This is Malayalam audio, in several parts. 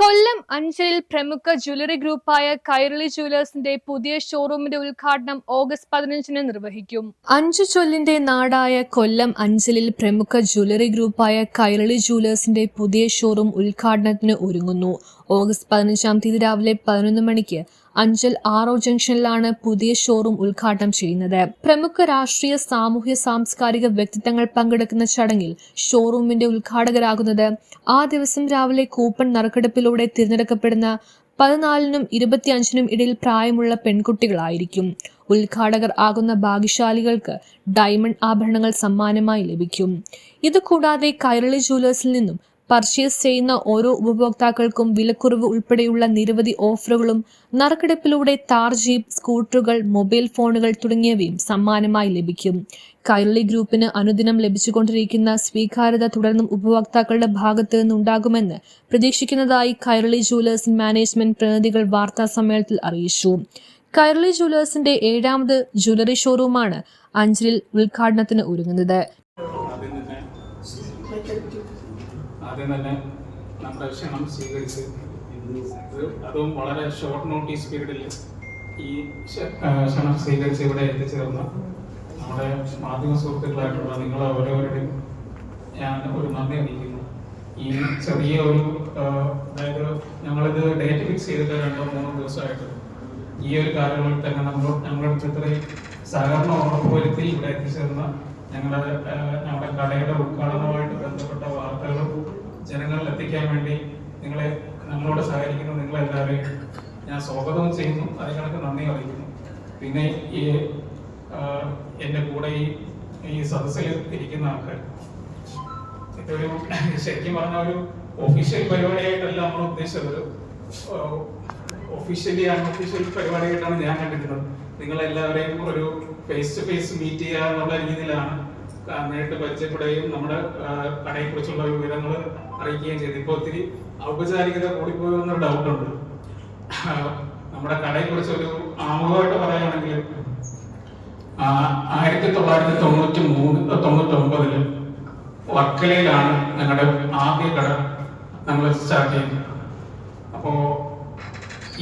കൊല്ലം അഞ്ചലിൽ പ്രമുഖ ജ്വല്ലറി ഗ്രൂപ്പായ കൈരളി ജുവലേഴ്സിന്റെ പുതിയ ഷോറൂമിന്റെ ഉദ്ഘാടനം ഓഗസ്റ്റ് 15-ന് നിർവഹിക്കും. അഞ്ചു ചൊല്ലിന്റെ നാടായ കൊല്ലം അഞ്ചലിൽ പ്രമുഖ ജ്വല്ലറി ഗ്രൂപ്പായ കൈരളി ജുവലേഴ്സിന്റെ പുതിയ ഷോറൂം ഉദ്ഘാടനത്തിന് ഒരുങ്ങുന്നു. ഓഗസ്റ്റ് 15-ാം തീയതി രാവിലെ 11 മണിക്ക് അഞ്ചൽ ആറോ ജംഗ്ഷനിലാണ് പുതിയ ഷോറൂം ഉദ്ഘാടനം ചെയ്യുന്നത്. പ്രമുഖ രാഷ്ട്രീയ, സാമൂഹ്യ, സാംസ്കാരിക വ്യക്തിത്വങ്ങൾ പങ്കെടുക്കുന്ന ചടങ്ങിൽ ഷോറൂമിന്റെ ഉദ്ഘാടകരാകുന്നത് ആ ദിവസം രാവിലെ കൂപ്പൺ നറുക്കെടുപ്പിലൂടെ തിരഞ്ഞെടുക്കപ്പെടുന്ന 14-നും 25-നും ഇടയിൽ പ്രായമുള്ള പെൺകുട്ടികളായിരിക്കും. ഉദ്ഘാടകർ ആകുന്ന ഭാഗ്യശാലികൾക്ക് ഡയമണ്ട് ആഭരണങ്ങൾ സമ്മാനമായി ലഭിക്കും. ഇതുകൂടാതെ കൈരളി ജുവലേഴ്സിൽ നിന്നും പർച്ചേസ് ചെയ്യുന്ന ഓരോ ഉപഭോക്താക്കൾക്കും വിലക്കുറവ് ഉൾപ്പെടെയുള്ള നിരവധി ഓഫറുകളും നറുക്കെടുപ്പിലൂടെ താർ ജീപ്പ്, സ്കൂട്ടറുകൾ, മൊബൈൽ ഫോണുകൾ തുടങ്ങിയവയും സമ്മാനമായി ലഭിക്കും. കൈരളി ഗ്രൂപ്പിന് അനുദിനം ലഭിച്ചുകൊണ്ടിരിക്കുന്ന സ്വീകാര്യത തുടർന്നും ഉപഭോക്താക്കളുടെ ഭാഗത്ത് നിന്നുണ്ടാകുമെന്ന് പ്രതീക്ഷിക്കുന്നതായി കൈരളി ജുവലേഴ്സ് മാനേജ്മെന്റ് പ്രതിനിധികൾ വാർത്താ സമ്മേളനത്തിൽ അറിയിച്ചു. കൈരളി ജുവലേഴ്സിന്റെ 7ാമത് ജ്വല്ലറി ഷോറൂമാണ് അഞ്ചലിൽ ഉദ്ഘാടനത്തിന് ഒരുങ്ങുന്നത്. ആദ്യം തന്നെ നമ്മുടെ ക്ഷണം സ്വീകരിച്ച് അതും വളരെ ഷോർട്ട് നോട്ടീസ് പീരീഡിൽ ഈ ക്ഷണം സ്വീകരിച്ച് ഇവിടെ എത്തിച്ചേർന്ന നമ്മുടെ മാധ്യമ സുഹൃത്തുക്കളായിട്ടുള്ള നിങ്ങൾ ഓരോരുടെയും ഞാൻ ഒരു നന്ദി അറിയിക്കുന്നു. ഈ ചെറിയ ഒരു അതായത് ഞങ്ങളിത് ഡേറ്റ് ഫിക്സ് ചെയ്തിട്ട് 2-3 ദിവസമായിട്ട് ഈ ഒരു കാലങ്ങളിൽ തന്നെ ഞങ്ങളുടെ ഇത്രയും സഹകരണം ഉറപ്പുവരുത്തി ഇവിടെ എത്തിച്ചേർന്ന ഞങ്ങളുടെ കടയുടെ ഉദ്ഘാടനവുമായിട്ട് ബന്ധപ്പെട്ട വാർത്തകളും ജനങ്ങളിൽ എത്തിക്കാൻ വേണ്ടി നമ്മളോട് സഹകരിക്കുന്ന നിങ്ങളെല്ലാവരെയും ഞാൻ സ്വാഗതം ചെയ്യുന്നു. അതേ കണക്ക് നന്ദി അറിയിക്കുന്നു. പിന്നെ ഈ എൻ്റെ കൂടെ ഈ സദസ്സിൽ ഇരിക്കുന്ന ആൾക്കാർ ഇതൊരു ശരിക്കും പറഞ്ഞ ഒരു ഒഫീഷ്യൽ പരിപാടിയായിട്ടല്ല നമ്മൾ ഉദ്ദേശിച്ചത്. ഒഫീഷ്യലി അൺഒഫീഷ്യൽ പരിപാടിയായിട്ടാണ് ഞാൻ കണ്ടിരുന്നത്. നിങ്ങളെല്ലാവരെയും ഒരു ഫേസ് ടു ഫേസ് മീറ്റ് ചെയ്യുക എന്നുള്ള രീതിയിലാണ് നേരിട്ട് പരിചയപ്പെടുകയും നമ്മുടെ കടയെക്കുറിച്ചുള്ള വിവരങ്ങൾ അറിയിക്കുകയും ചെയ്തു. ഇപ്പോൾ ഒത്തിരി ഔപചാരികത കൂടിപ്പോയെന്നൊരു ഡൗട്ടുണ്ട്. നമ്മുടെ കടയെക്കുറിച്ച് ഒരു ആമുഖമായിട്ട് പറയുകയാണെങ്കിൽ 1993-99 വർക്കലയിലാണ് ഞങ്ങളുടെ ആദ്യ കട നമ്മൾ സ്റ്റാർട്ട് ചെയ്യുന്നത്. അപ്പോൾ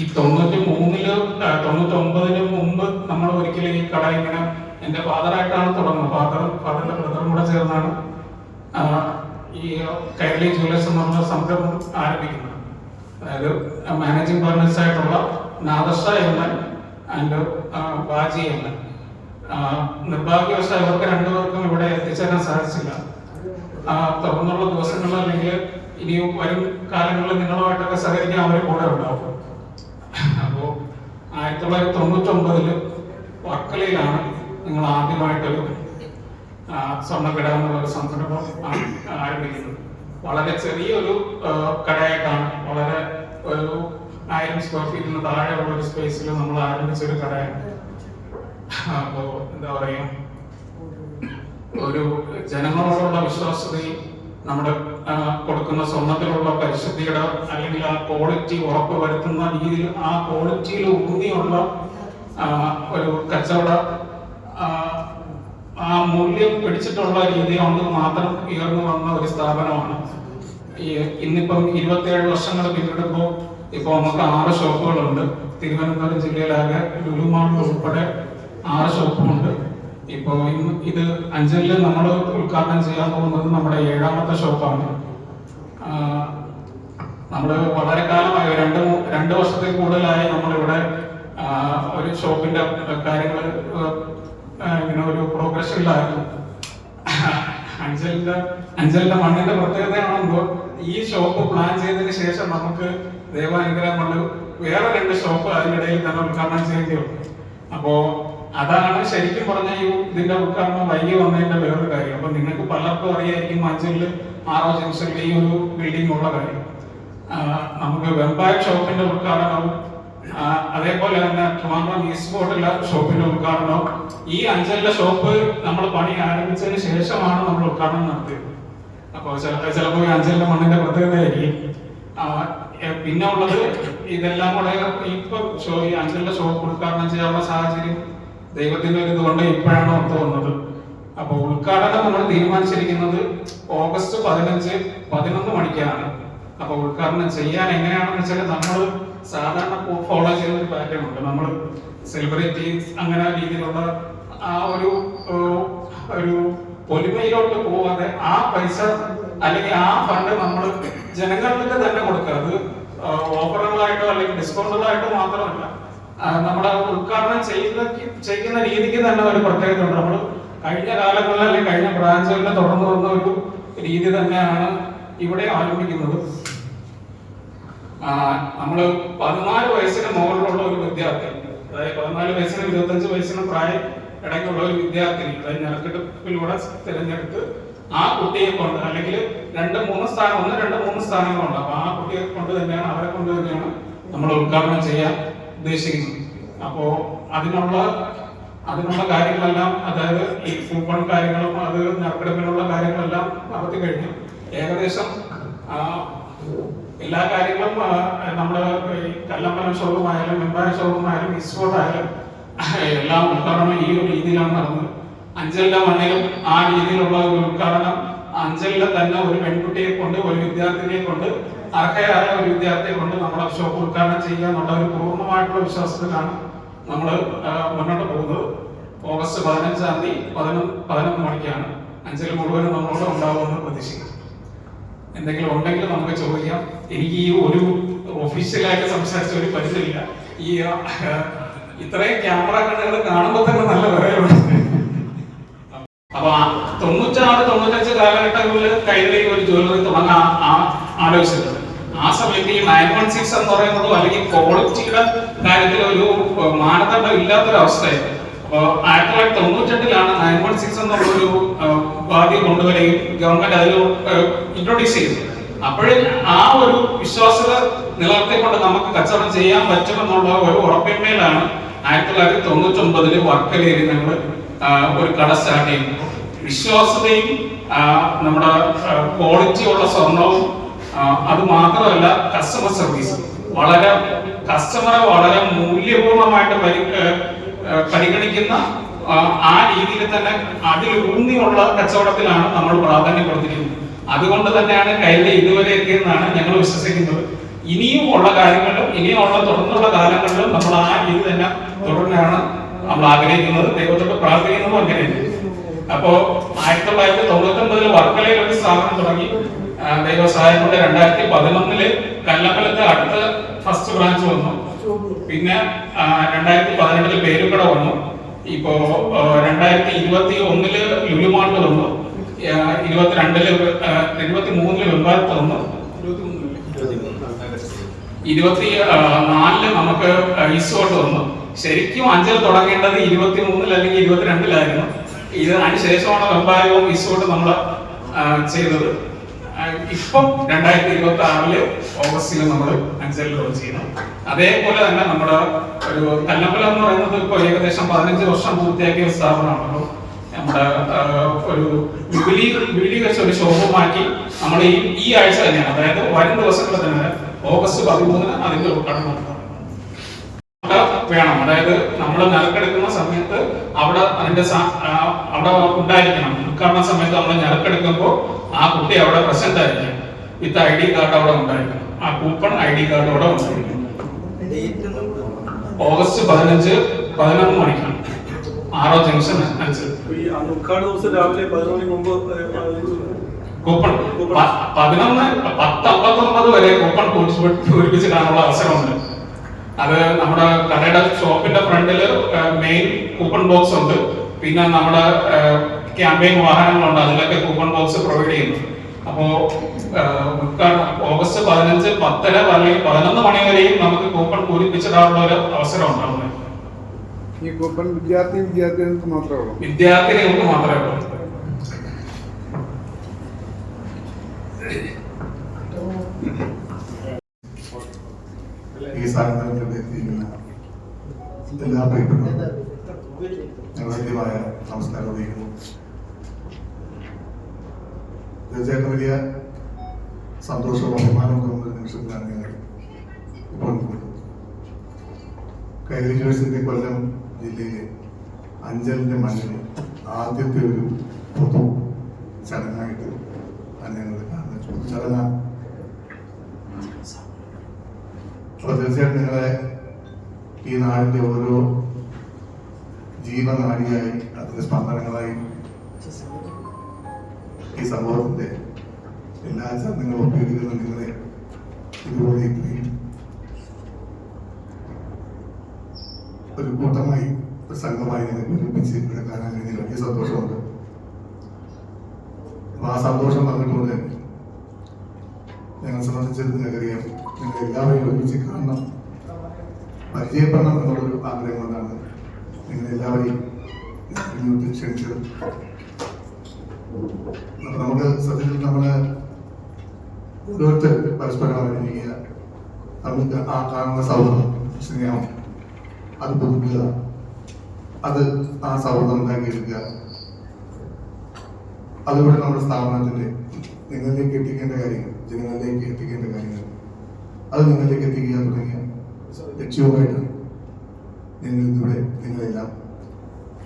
ഈ 93-99 മുമ്പ് നമ്മൾ ഒരിക്കലും ഈ കട ഇങ്ങനെ എൻ്റെ ഫാദറായിട്ടാണ് തുടങ്ങുന്നത്. ഫാദറിന്റെ ബ്രദറും കൂടെ ചേർന്നാണ് ഈ കൈരളി ജുവലേഴ്സ് എന്ന് പറഞ്ഞ സംരംഭം ആരംഭിക്കുന്നത്. അതായത് മാനേജിംഗ് പാർട്ട്നേഴ്സ് ആയിട്ടുള്ള നാദർഷ എണ്ണൻ ആൻഡ് ബാജി എണ്ണൻ. നിർഭാഗ്യവശാൽ ഇവർക്ക് രണ്ടുപേർക്കും ഇവിടെ എത്തിച്ചേരാൻ സാധിച്ചില്ല. തുറന്നുള്ള ദിവസങ്ങളിൽ അല്ലെങ്കിൽ ഇനിയും വരും കാലങ്ങളിൽ നിങ്ങളുമായിട്ടൊക്കെ സഹകരിക്കാൻ അവർ കൂടെ ഉണ്ടാവും. അപ്പോൾ 1999 വർക്കലയിലാണ് നിങ്ങൾ ആദ്യമായിട്ടൊരു സ്വർണ്ണക്കട എന്നുള്ള സംരംഭം ആരംഭിക്കുന്നത്. വളരെ ചെറിയൊരു കടയായിട്ടാണ്, വളരെ ഒരു 1000 സ്ക്വയർ ഫീറ്റിന് താഴെയുള്ള ഒരു സ്പേസിൽ നമ്മൾ ആരംഭിച്ചൊരു കടയാണ്. അപ്പോൾ എന്താ പറയുക, ഒരു ജനങ്ങളോടുള്ള വിശ്വാസ്യതയും നമ്മുടെ കൊടുക്കുന്ന സ്വർണ്ണത്തിലുള്ള പരിശുദ്ധിയുടെ അല്ലെങ്കിൽ ആ ക്വാളിറ്റി ഉറപ്പ് വരുത്തുന്ന രീതിയിൽ ആ ക്വാളിറ്റിയിൽ ഊന്നിയുള്ള ഒരു കച്ചവട ആ മൂല്യം പിടിച്ചിട്ടുള്ള രീതി കൊണ്ട് മാത്രം ഉയർന്നു വന്ന ഒരു സ്ഥാപനമാണ്. ഇന്നിപ്പം 27 വർഷങ്ങൾ പിന്നിടുമ്പോൾ ഇപ്പോൾ നമുക്ക് 6 ഷോപ്പുകളുണ്ട്. തിരുവനന്തപുരം ജില്ലയിലാകെ ലുലു മാളിൽ ഉൾപ്പെടെ 6 ഷോപ്പുമുണ്ട്. ഇപ്പോൾ ഇത് അഞ്ചലിൽ നമ്മൾ ഉദ്ഘാടനം ചെയ്യാൻ പോകുന്നത് നമ്മുടെ 7ാമത്തെ ഷോപ്പാണ്. നമ്മൾ വളരെ കാലമായി 2 വർഷത്തിൽ കൂടുതലായി നമ്മളിവിടെ ഒരു ഷോപ്പിന്റെ കാര്യങ്ങൾ ഇങ്ങനെ ഒരു പ്രോഗ്രഷനിലായിരുന്നു. അഞ്ചലിന്റെ മണ്ണിന്റെ പ്രത്യേകതയാണെന്തോ ഈ ഷോപ്പ് പ്ലാൻ ചെയ്തതിന് ശേഷം നമുക്ക് ദൈവാനുഗ്രഹം കൊണ്ട് വേറെ 2 ഷോപ്പ് അതിനിടയിൽ തന്നെ ഉദ്ഘാടനം ചെയ്യേണ്ടിയുള്ളൂ. അപ്പോ അതാണ് ശരിക്കും പറഞ്ഞ ഇതിന്റെ ഉദ്ഘാടനം വൈകി വന്നതിന്റെ വേറൊരു കാര്യം. അപ്പൊ നിങ്ങൾക്ക് പലർക്കും അറിയായിരിക്കും അഞ്ചലില് ആറോ ജംഗ്ഷനിൽ ഈ ഒരു ബിൽഡിംഗ് ഉള്ള കാര്യം. നമുക്ക് വെമ്പായർ ഷോപ്പിന്റെ ഉദ്ഘാടനവും അതേപോലെ തന്നെ ട്രിവാൻഡ്രം ഈസ്റ്റ് ഫോർട്ടിലെ ഷോപ്പിന്റെ ഉദ്ഘാടനവും ഈ അഞ്ചലിലെ ഷോപ്പ് നമ്മൾ പണി ആരംഭിച്ചതിന് ശേഷമാണ് നമ്മൾ ഉദ്ഘാടനം നടത്തിയത്. അപ്പോൾ ചിലപ്പോൾ ഈ അഞ്ചലിന്റെ മണ്ണിന്റെ പ്രത്യേകതയായിരിക്കും. പിന്നെ ഉള്ളത് ഇതെല്ലാം കൂടെ ഇപ്പൊ ഈ അഞ്ചലിന്റെ ഷോപ്പ് ഉദ്ഘാടനം ചെയ്യാനുള്ള സാഹചര്യം ദൈവത്തിന്റെ ഒരു ഇതുകൊണ്ട് ഇപ്പോഴാണ് ഒത്തു വന്നത്. അപ്പൊ ഉദ്ഘാടനം നമ്മൾ തീരുമാനിച്ചിരിക്കുന്നത് ഓഗസ്റ്റ് 15-11 മണിക്കാണ്. അപ്പോൾ ഉദ്ഘാടനം ചെയ്യാൻ എങ്ങനെയാണെന്ന് വെച്ചാൽ നമ്മൾ സാധാരണ ഫോളോ ചെയ്യുന്ന ഒരു പാറ്റേൺ ഉണ്ട്. നമ്മൾ സെലിബ്രിറ്റീസ് അങ്ങനെ രീതിയിലുള്ള ആ ഒരു പൊലിമയിലോട്ട് പോവാതെ ആ പൈസ അല്ലെങ്കിൽ ആ ഫണ്ട് നമ്മൾ ജനങ്ങൾക്ക് തന്നെ കൊടുക്കുക. അത് ഓഫറുകളായിട്ടോ അല്ലെങ്കിൽ ഡിസ്കൗണ്ടുകളായിട്ടോ മാത്രമല്ല, നമ്മുടെ ഉദ്ഘാടനം ചെയ്യുന്ന രീതിക്ക് തന്നെ ഒരു പ്രത്യേകത ഉണ്ട്. നമ്മൾ കഴിഞ്ഞ കാലങ്ങളിൽ അല്ലെങ്കിൽ കഴിഞ്ഞ ബ്രാഞ്ചുകളിൽ തുടർന്നു വന്ന ഒരു രീതി തന്നെയാണ് ഇവിടെ ആരംഭിക്കുന്നത്. നമ്മൾ 14 വയസ്സിന് മുകളിലുള്ള ഒരു വിദ്യാർത്ഥി, അതായത് 14 വയസ്സിനും 25 വയസ്സിനും പ്രായം ഇടയ്ക്കുള്ള ഒരു വിദ്യാർത്ഥിനി, അതായത് ഞെരക്കെടുപ്പിലൂടെ തിരഞ്ഞെടുത്ത് ആ കുട്ടിയെ കൊണ്ട് അല്ലെങ്കിൽ 2-3 സ്ഥാനങ്ങളുണ്ട്. അപ്പൊ ആ കുട്ടിയെ കൊണ്ട് തന്നെയാണ്, അവരെ കൊണ്ട് തന്നെയാണ് നമ്മൾ ഉദ്ഘാടനം ചെയ്യാൻ ഉദ്ദേശിക്കുന്നത്. അപ്പോ അതിനുള്ള കാര്യങ്ങളെല്ലാം, അതായത് ഈ കൂപ്പൺ കാര്യങ്ങളും അത് ഞെരക്കെടുപ്പിനുള്ള കാര്യങ്ങളെല്ലാം നടത്തി കഴിഞ്ഞു. ഏകദേശം എല്ലാ കാര്യങ്ങളും നമ്മുടെ കല്ലമ്പലം ഷോറൂം ആയാലും എംപയർ ഷോറൂം ആയാലും ഇസ്കോട്ട് ആയാലും എല്ലാം ഉദ്ഘാടനം ഈ ഒരു രീതിയിലാണ് നടന്നത്. അഞ്ചലിന്റെ മണ്ണിലും ആ രീതിയിലുള്ള ഒരു ഉദ്ഘാടനം, അഞ്ചലിലെ തന്നെ ഒരു പെൺകുട്ടിയെ കൊണ്ട്, ഒരു വിദ്യാർത്ഥിനിയെ കൊണ്ട്, അർഹയായ ഒരു വിദ്യാർത്ഥിയെ കൊണ്ട് നമ്മുടെ ഷോപ്പ് ഉദ്ഘാടനം ചെയ്യുക എന്നുള്ള ഒരു പൂർണ്ണമായിട്ടുള്ള വിശ്വാസത്തിലാണ് നമ്മൾ മുന്നോട്ട് പോകുന്നത്. ഓഗസ്റ്റ് 15-ാം തീയതി 11 മണിക്കാണ് അഞ്ചൽ മുഴുവനും നമ്മളോട് ഉണ്ടാവുമെന്ന് പ്രതീക്ഷിക്കുന്നു. എന്തെങ്കിലും ഉണ്ടെങ്കിൽ നമുക്ക് ചോദിക്കാം. എനിക്ക് ഈ ഒരു ഒഫീഷ്യലായിട്ട് സംസാരിച്ച ഒരു പരിചയമില്ല. ഈ ഇത്രയും ക്യാമറ കണ്ണുകൾ കാണുമ്പോൾ തന്നെ നല്ല വിറയലുണ്ട്. അപ്പൊ 96-95 കാലഘട്ടങ്ങളിൽ കൈരളി ഒരു ജ്വല്ലറി തുടങ്ങാൻ ആലോചിച്ചിട്ടുണ്ട്. ആ സമയത്ത് ഈ 916 എന്ന് പറയുന്നത് അല്ലെങ്കിൽ ക്വാളിറ്റിയുടെ കാര്യത്തിൽ ഒരു മാനദണ്ഡം ഇല്ലാത്തൊരവസ്ഥയായിരുന്നു. അപ്പൊ 1998-ലാണ് 916 എന്നുള്ളൊരു ഉപാധി കൊണ്ടുവരികയും ഗവൺമെന്റ് അതിൽ ഇൻട്രൊഡ്യൂസ് ചെയ്തു. അപ്പോഴും ആ ഒരു വിശ്വാസ്യത നിലനിർത്തിക്കൊണ്ട് നമുക്ക് കച്ചവടം ചെയ്യാൻ പറ്റുമെന്നുള്ള ഒരു ഉറപ്പിന്മേലാണ് 1999 വർക്കലയിൽ ഞങ്ങൾ ഒരു കട സ്റ്റാർട്ട് ചെയ്യുന്നു. വിശ്വാസ്യതയും നമ്മുടെ ക്വാളിറ്റിയുള്ള സ്വർണവും, അത് മാത്രമല്ല കസ്റ്റമർ സർവീസ്, കസ്റ്റമറെ വളരെ മൂല്യപൂർണമായിട്ട് പരിഗണിക്കുന്ന ആ രീതിയിൽ തന്നെ അതിലൂന്നിയുള്ള കച്ചവടത്തിലാണ് നമ്മൾ പ്രാധാന്യം കൊടുത്തിരിക്കുന്നത്. അതുകൊണ്ട് തന്നെയാണ് കൈരളി ഇതുവരെ എത്തിയെന്നാണ് ഞങ്ങൾ വിശ്വസിക്കുന്നത്. ഇനിയും ഉള്ള കാര്യങ്ങളിലും ഇനിയുള്ള തുടർന്നുള്ള കാലങ്ങളിലും നമ്മൾ ആ രീതി തന്നെ തുടരാനാണ് നമ്മൾ ആഗ്രഹിക്കുന്നത്. ദൈവത്തോട് പ്രാർത്ഥിക്കുന്നതും അങ്ങനെയാണ്. അപ്പോ 1999 വർക്കലയിൽ ഒരു സ്ഥാപനം തുടങ്ങി. ദൈവസഹായം കൊണ്ട് 2011 കല്ലമ്പലത്ത് അടുത്ത ഫസ്റ്റ് ബ്രാഞ്ച് വന്നു. പിന്നെ 2018 പേരുകട വന്നു. ഇപ്പോ 2021 ലുലുമാളിൽ വന്നു. 23 വെമ്പാലത്ത് വന്നു. 24 നമുക്ക് ഈസ്റ്റോട്ട് വന്നു. ശരിക്കും അഞ്ചൽ തുടങ്ങേണ്ടത് 23 അല്ലെങ്കിൽ 22 ഇത് അതിനുശേഷമാണ് വെമ്പായവും ഈസ്റ്റോട്ട് നമ്മൾ ചെയ്തത്. ഇപ്പം 2026 ഓഗസ്റ്റിൽ നമ്മൾ അഞ്ചലിൽ ലോഞ്ച് ചെയ്യുന്നു. അതേപോലെ തന്നെ നമ്മുടെ ഒരു കല്ലമ്പലം എന്ന് പറയുന്നത് ഇപ്പൊ ഏകദേശം 15 വർഷം പൂർത്തിയാക്കിയ സ്ഥാപനമാണ്. നമ്മുടെ ഒരു വിപുലീകരിച്ച ഒരു ഷോറൂമാക്കി നമ്മൾ ഈ ആഴ്ച തന്നെയാണ്, അതായത് വരും ദിവസങ്ങളിൽ തന്നെ ഓഗസ്റ്റ് 13 അതിന്റെ ഉദ്ഘാടനം വേണം. അതായത് നമ്മൾ നറുക്കെടുക്കുന്ന സമയത്ത് അവിടെ ഉണ്ടായിരിക്കണം. ഉദ്ഘാടന സമയത്ത് നമ്മൾ നറുക്കെടുക്കുമ്പോൾ ആ കുട്ടി അവിടെ പ്രസന്റ് ആയിരിക്കണം. വിത്ത് ID കാർഡ് അവിടെ ഉണ്ടായിരിക്കണം. ആ കൂപ്പൺ ID കാർഡ് അവിടെ ഉണ്ടായിരിക്കണം. ഓഗസ്റ്റ് 15 11 മണിക്കാണ് ആറോ ജംഗ്ഷൻ കൂപ്പൺ 10:59 വരെ കൂപ്പൺ പൂരിപ്പിച്ചിടാനുള്ള അവസരമുണ്ട്. അത് നമ്മുടെ കടയുടെ ഷോപ്പിന്റെ ഫ്രണ്ടില് മെയിൻ കൂപ്പൺ ബോക്സ് ഉണ്ട്. പിന്നെ നമ്മുടെ ക്യാമ്പയിൻ വാഹനങ്ങളുണ്ട്, അതിലൊക്കെ കൂപ്പൺ ബോക്സ് പ്രൊവൈഡ് ചെയ്യുന്നു. അപ്പോ ഓഗസ്റ്റ് 15, 10 അല്ലെങ്കിൽ 11 മണി വരെയും നമുക്ക് കൂപ്പൺ പൂരിപ്പിച്ചിടാനുള്ള ഒരു അവസരം ഉണ്ടാവുന്നത്. ഈ കൂപ്പൺ വിദ്യാർത്ഥികൾക്ക് മാത്രമേ ഉള്ളൂ? വിദ്യാർത്ഥികൾക്ക് മാത്രമേ ഉള്ളൂ. ഈ സാധനത്തിൽ എത്തിയിരിക്കുന്ന എല്ലാ പ്രിയപ്പെട്ടവരും ഞങ്ങളുടേതായ നമസ്കാരം അറിയിക്കുന്നു. തീർച്ചയായിട്ടും വലിയ സന്തോഷവും അഭിമാനവും തോന്നുന്ന നിമിഷത്തിലാണ് ഞങ്ങൾ ഇപ്പോൾ നിൽക്കുന്നത്. കൈരളി യൂണിവേഴ്സിറ്റി കൊല്ലം ജില്ലയിലെ അഞ്ചലിന്റെ മണ്ണിൽ ആദ്യത്തെ ഒരു പൊതു ചടങ്ങായിട്ട് തന്നെ ഞങ്ങൾ കാണുന്നത്. ചടങ്ങ് അപ്പോൾ തീർച്ചയായിട്ടും നിങ്ങളെ ഈ നാടിൻ്റെ ഓരോ ജീവനാടിയായി അതിൻ്റെ സ്പന്ദനങ്ങളായി ഈ സമൂഹത്തിൻ്റെ എല്ലാ ചന്തങ്ങളും ഉപയോഗിക്കുന്ന നിങ്ങളെ ഇതുപോലെ ഇത്രയും ഒരു കൂട്ടമായി ഒരു സംഘമായി നിങ്ങൾക്ക് ഒരുമിച്ച് ഇവിടെ കാണാൻ കഴിഞ്ഞാൽ വലിയ സന്തോഷമുണ്ട്. അപ്പോൾ ആ സന്തോഷം വന്നിട്ടുണ്ട് തന്നെ ഞങ്ങളെ സംബന്ധിച്ചത് നിങ്ങൾക്കറിയാം, നിങ്ങൾ എല്ലാവരെയും ഒരുമിച്ച് കാണണം, പരിചയപ്പെടണം എന്നുള്ളൊരു ആഗ്രഹം കൊണ്ടാണ് നിങ്ങളെല്ലാവരെയും ഇങ്ങോട്ട് ക്ഷണിച്ചത്. അപ്പൊ നമുക്ക് സത്യത്തിൽ നമ്മള് ഓരോരുത്തർ പരസ്പരം അറിയുക, നമുക്ക് ആ കാണുന്ന സൗഹൃദം, സ്നേഹം അത് പുതുക്കുക, അത് ആ സൗഹൃദം ഉണ്ടാക്കിയെടുക്കുക. അതുകൊണ്ട് നമ്മുടെ സ്ഥാപനത്തിന്റെ നിങ്ങളിലേക്ക് എത്തിക്കേണ്ട കാര്യങ്ങൾ, ജനങ്ങളിലേക്ക് എത്തിക്കേണ്ട കാര്യങ്ങൾ, അത് നിങ്ങളിലേക്ക് എത്തിക്കുക തുടങ്ങിയ ലക്ഷ്യവുമായിട്ടാണ് ഞങ്ങൾ ഇന്നിവിടെ നിങ്ങളെല്ലാം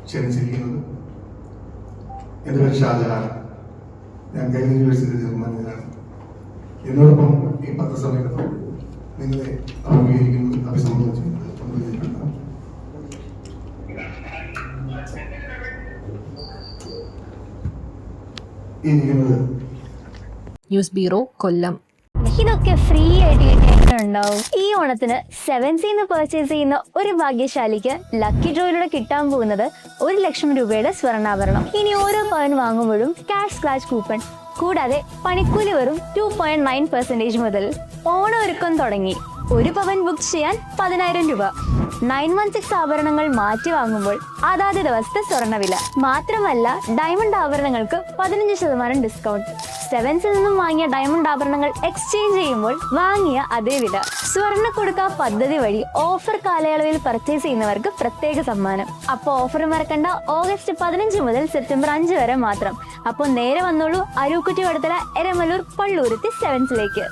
ക്ഷണിച്ചിരിക്കുന്നത്. എൻ്റെ പേര് ഷാജഹാൻ, ഞാൻ കൈരളി യൂണിവേഴ്സിറ്റി ജർമ്മനിയിലാണ്. എന്നോടൊപ്പം ഈ പത്രസമ്മേളനം നിങ്ങളെ അഭിമുഖീകരിക്കുന്നത്, അഭിസംബോധന ചെയ്യുന്നത് ഈ ഇരിക്കുന്നത് ന്യൂസ് ബ്യൂറോ, കൊല്ലം. ഇതൊക്കെ ഫ്രീ ആയിട്ട് ഉണ്ടാവും. ഈ ഓണത്തിന് 7Cന്ന് പർച്ചേസ് ചെയ്യുന്ന ഒരു ഭാഗ്യശാലിക്ക് ലക്കി ഡ്രോയിലൂടെ കിട്ടാൻ പോകുന്നത് 1,00,000 രൂപയുടെ സ്വർണ്ണാഭരണം. ഇനി ഓരോ പവൻ വാങ്ങുമ്പോഴും ക്യാഷ് സ്ക്രാച്ച് കൂപ്പൺ, കൂടാതെ പണിക്കൂലി വെറും 2.9% മുതൽ. ഓണം ഒരുക്കം തുടങ്ങി. 1 പവൻ ബുക്ക് ചെയ്യാൻ 10,000 രൂപ. 916 ആഭരണങ്ങൾ മാറ്റി വാങ്ങുമ്പോൾ അതാത് ദിവസത്തെ സ്വർണ്ണവില. മാത്രമല്ല, ഡയമണ്ട് ആഭരണങ്ങൾക്ക് 15% ഡിസ്കൗണ്ട്. 7Cൽ നിന്നും വാങ്ങിയ ഡയമണ്ട് ആഭരണങ്ങൾ എക്സ്ചേഞ്ച് ചെയ്യുമ്പോൾ വാങ്ങിയ അതേ വില. സ്വർണ്ണ കൊടുക്ക പദ്ധതി വഴി ഓഫർ കാലയളവിൽ പർച്ചേസ് ചെയ്യുന്നവർക്ക് പ്രത്യേക സമ്മാനം. അപ്പോൾ ഓഫർ മറക്കണ്ട, ഓഗസ്റ്റ് 15 മുതൽ സെപ്റ്റംബർ 5 വരെ മാത്രം. അപ്പോൾ നേരെ വന്നോളൂ അരൂക്കുറ്റി വടത്തല, എരമല്ലൂർ, പള്ളൂരുത്തി 7Cലേക്ക്.